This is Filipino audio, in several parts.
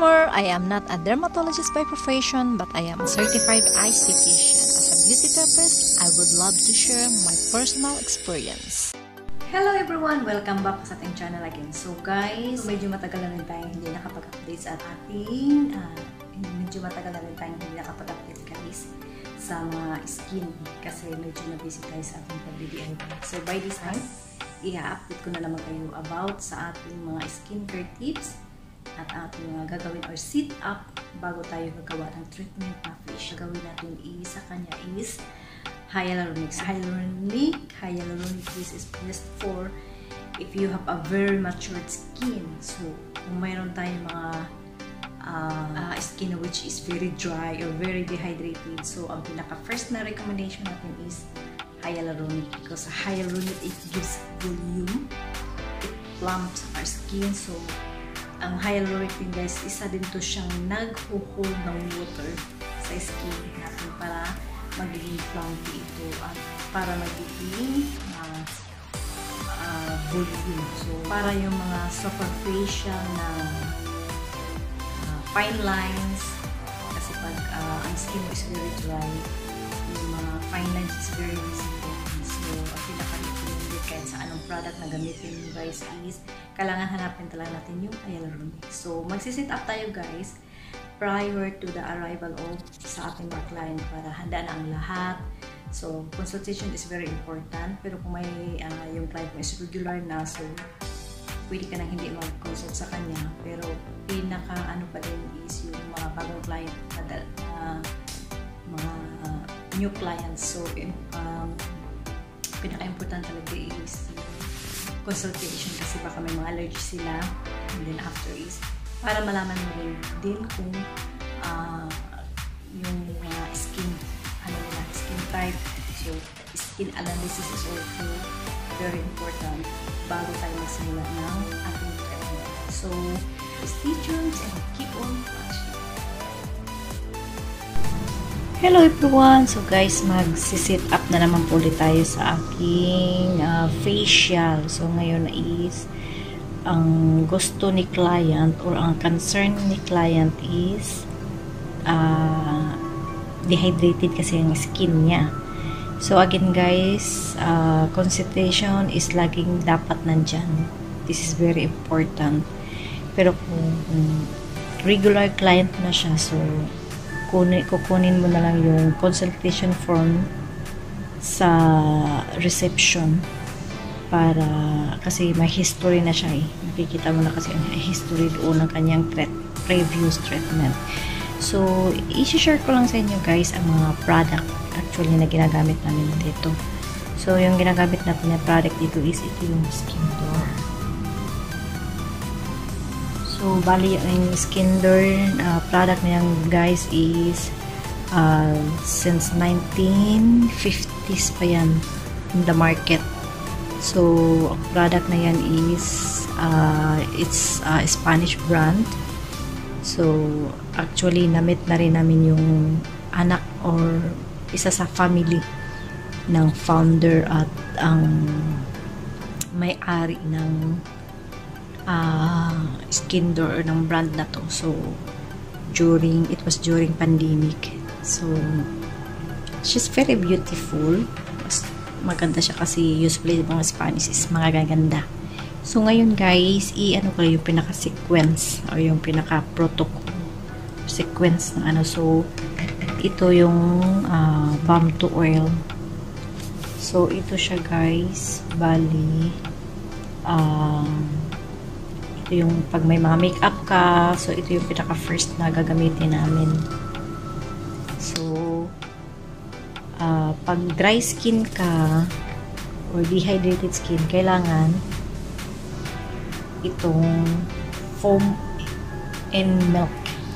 Disclaimer, I am not a dermatologist by profession, but I am a certified esthetician. As a beauty therapist, I would love to share my personal experience. Hello everyone! Welcome back sa ating channel again. So guys, medyo matagal na rin tayong hindi nakapag-update sa ating guys sa mga skin kasi medyo na-busy tayo sa ating pag-BBL. So by this time, i-update ko na naman kayo about sa ating mga skincare tips at ating mga gagawin or sit-up bago tayo gagawa ng treatment na facial. Gagawin natin sa kanya is hyaluronic. Hyaluronic, this is best for if you have a very matured skin. So, kung mayroon tayong mga skin which is very dry or very dehydrated, so ang pinaka-first na recommendation natin is hyaluronic because hyaluronic, it gives volume, it plumps our skin. So, ang hyaluronic din guys, isa din to siyang nag-hold ng water sa skin natin para magiging plumpy ito at para magiging volume. So, para yung mga superficial na fine lines, kasi pag ang skin is very dry, yung mga fine lines is very visible. So, ang pinaka-recommended kahit sa anong product na gamitin nyo guys is kailangan hanapin talaga natin yung hyaluronic. So, magsisit up tayo guys prior to the arrival of sa ating mga client para handa na ang lahat. So, consultation is very important. Pero kung may yung client mo is regular na, so pwede ka nang hindi mag-consult sa kanya. Pero pinaka-ano pa din is yung mga bagong client na mga new clients. So, pinaka-important talaga is consultation kasi baka may mga allergies sila. And then after is para malaman mo rin din kung yung skin type. So, skin analysis is also very important bago tayo magsimula ng ating treatment. So, stay tuned and keep on watching. Hello everyone! So guys, magsisit up na naman po ulit tayo sa aking facial. So, ngayon is ang gusto ni client or ang concern ni client is dehydrated kasi yung skin niya. So again guys, consultation is laging dapat nandyan. This is very important. Pero kung regular client na siya, so kukunin mo na lang yung consultation form sa reception para kasi may history na siya eh. Nakikita mo na kasi ang history doon ng kanyang previous treatment. So, i-share ko lang sa inyo guys ang mga product actually na ginagamit namin dito. So, yung ginagamit natin na product dito is ito yung Skin Door. So, bali yung Skin Door product na yan guys is since 1950s pa yan in the market. So, ang product na yan is it's a Spanish brand. So, actually, namit na rin namin yung anak or isa sa family ng founder at ang may-ari ng Skin Door or ng brand na to. So, it was during pandemic. So, she's very beautiful. Maganda siya kasi usually mga Spanish is mga gaganda. So, ngayon guys, i-ano ko yung pinaka-sequence o yung pinaka-protocol sequence ng ano. So, ito yung balm to oil. So, ito siya guys. Bali, ito yung pag may mga makeup ka. So, ito yung pinaka-first na gagamitin namin. So, pag dry skin ka or dehydrated skin, kailangan itong foam and milk.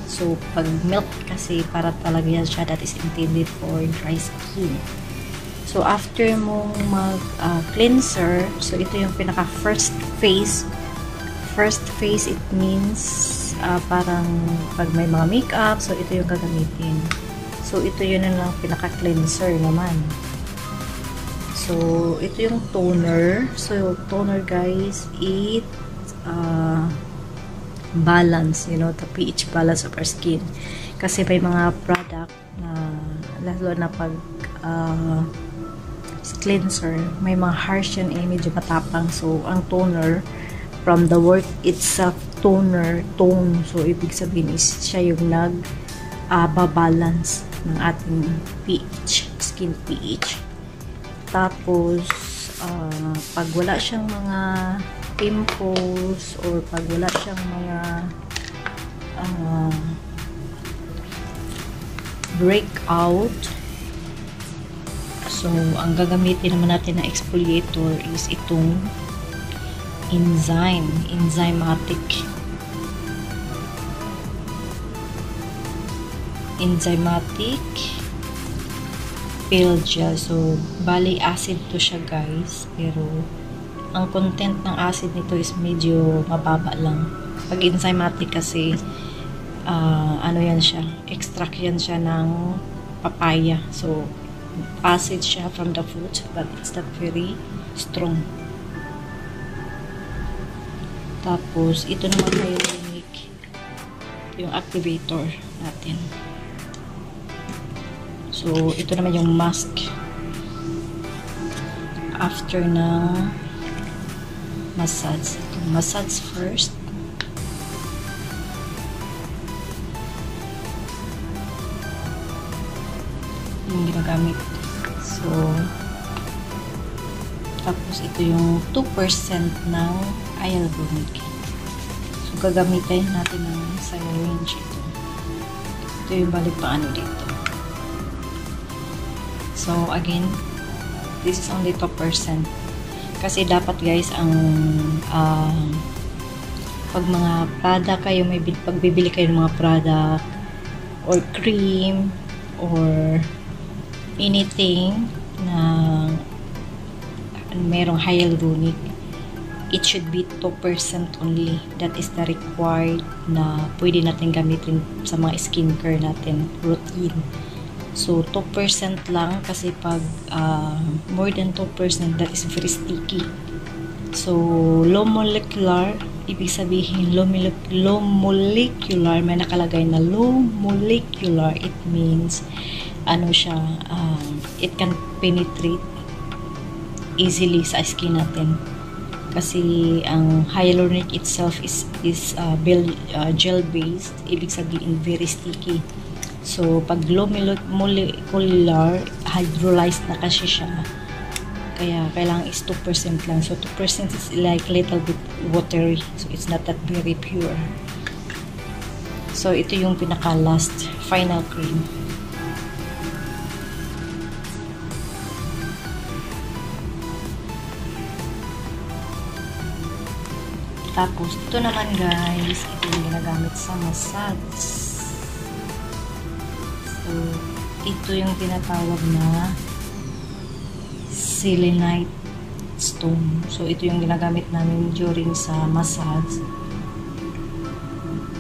So, pag milk kasi para talaga yan siya that is intended for dry skin. So, after mong mag-cleanser, so ito yung pinaka first phase. First phase, it means parang pag may mga makeup, so ito yung gagamitin. So, ito yun lang pinaka-cleanser naman. So, ito yung toner. So, toner guys, it balance, you know, the pH balance of our skin. Kasi may mga product na lalo na pag cleanser, may mga harsh yan, medyo matapang. So ang toner from the word itself, tone, so ibig sabihin is siya yung babalance ng ating pH, skin pH. Tapos pag wala siyang mga pimples or pag wala siyang mga breakout, so ang gagamitin naman natin na exfoliator is itong enzymatic pill gel. So bali acid to siya guys, pero ang content ng acid nito is medyo mababa lang. Pag enzymatic kasi ano yan siya, extract yan siya ng papaya, so acid siya from the fruit, but it's not very strong. Tapos ito naman hyaluronic, yung activator natin. So ito naman yung mask after ng massage. Massage first. Yung ginagamit. So tapos ito yung 2% ng hyaluronic. So gagamitin natin ng syringe ito. Ito yung balik pa ano dito. So again, this is only 2%. Kasi dapat guys, ang pag mga product kayo, may pagbibili kayo ng mga product or cream or anything na merong hyaluronic, it should be 2% only. That is the required na pwede natin gamitin sa mga skincare natin routine. So 2% lang, kasi pag more than 2%, that is very sticky. So low molecular, ibig sabihin low molecular, may nakalagay na low molecular, it means ano siya, it can penetrate easily sa skin natin. Kasi ang hyaluronic itself is gel based, ibig sabihin very sticky. So pag low molecular, hydrolyzed na kasi siya, kaya kailangan is 2% lang. So 2% is like little bit watery, so it's not that very pure. So ito yung pinaka last final cream. Tapos ito naman guys, ito yung ginagamit sa massage. So ito yung tinatawag na selenite stone. So ito yung ginagamit namin during sa massage.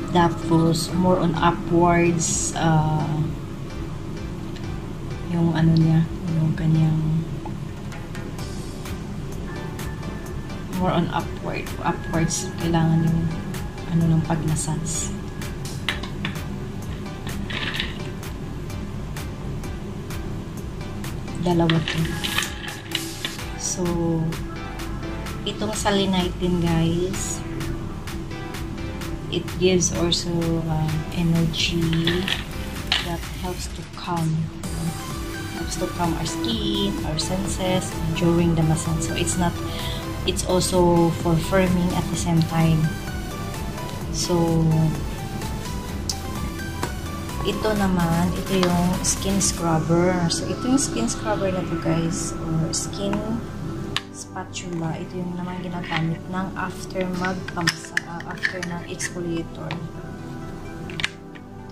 Tapos more on upwards, yung ano niya, yung kanyang more on upwards, kailangan yung ano ng pag-massage. Dalawa to. So itong selenite din guys, it gives also energy that helps to calm our skin, our senses during the massage. So it's also for firming at the same time. So ito naman, ito yung skin scrubber. So ito yung skin scrubber na to guys, or skin spatula. Ito yung naman ginagamit ng after ng exfoliator.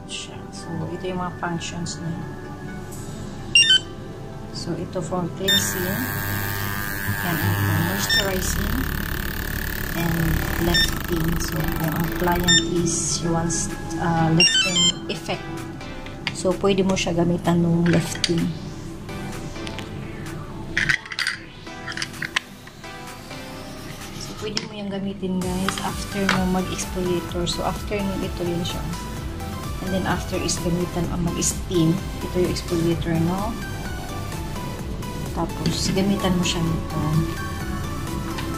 Siya. So ito yung mga functions niya. So ito for cleansing, and moisturizing, and lifting. So kung ang client is she wants lifting effect, so pwede mo siya gamitan ng lifting. So pwede mo yung gamitin guys after mo mag-exfoliator. So after nyo ito yun siya. And then after is gamitan o mag-steam. Ito yung exfoliator, no? Tapos gamitan mo siya nito.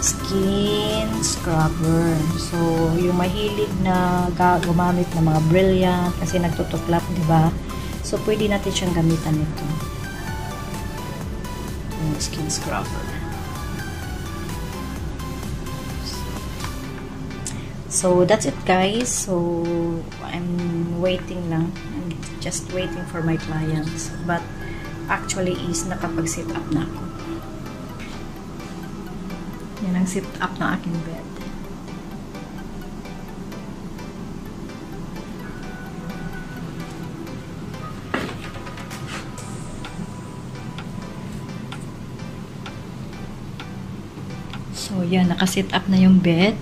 Skin scrubber. So yung mahilig na gumamit ng mga Brilliant kasi nagtutuklap, di ba? So pwede natin siyang gamitan nito. Yung skin scrubber. So that's it guys. So I'm waiting lang. I'm just waiting for my clients. But actually is nakapag-sit up na ako. Yan ang sit up ng aking bed. So yan, naka-sit up na yung bed.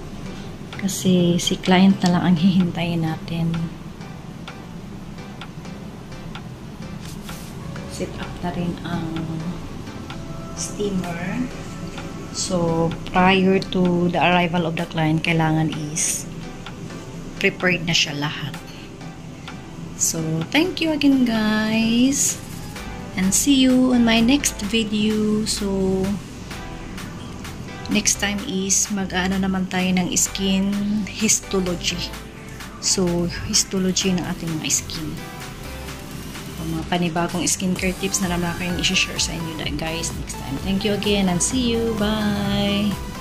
Kasi si client na lang ang hihintayin natin. Set up na rin ang steamer. So, prior to the arrival of the client, kailangan is prepared na siya lahat. So, thank you again guys. And see you on my next video. So, next time is mag-ano naman tayo ng skin histology. So, histology ng ating mga skin. Mga panibagong skincare tips na naman kayong i-share sa inyo guys next time. Thank you again and see you. Bye!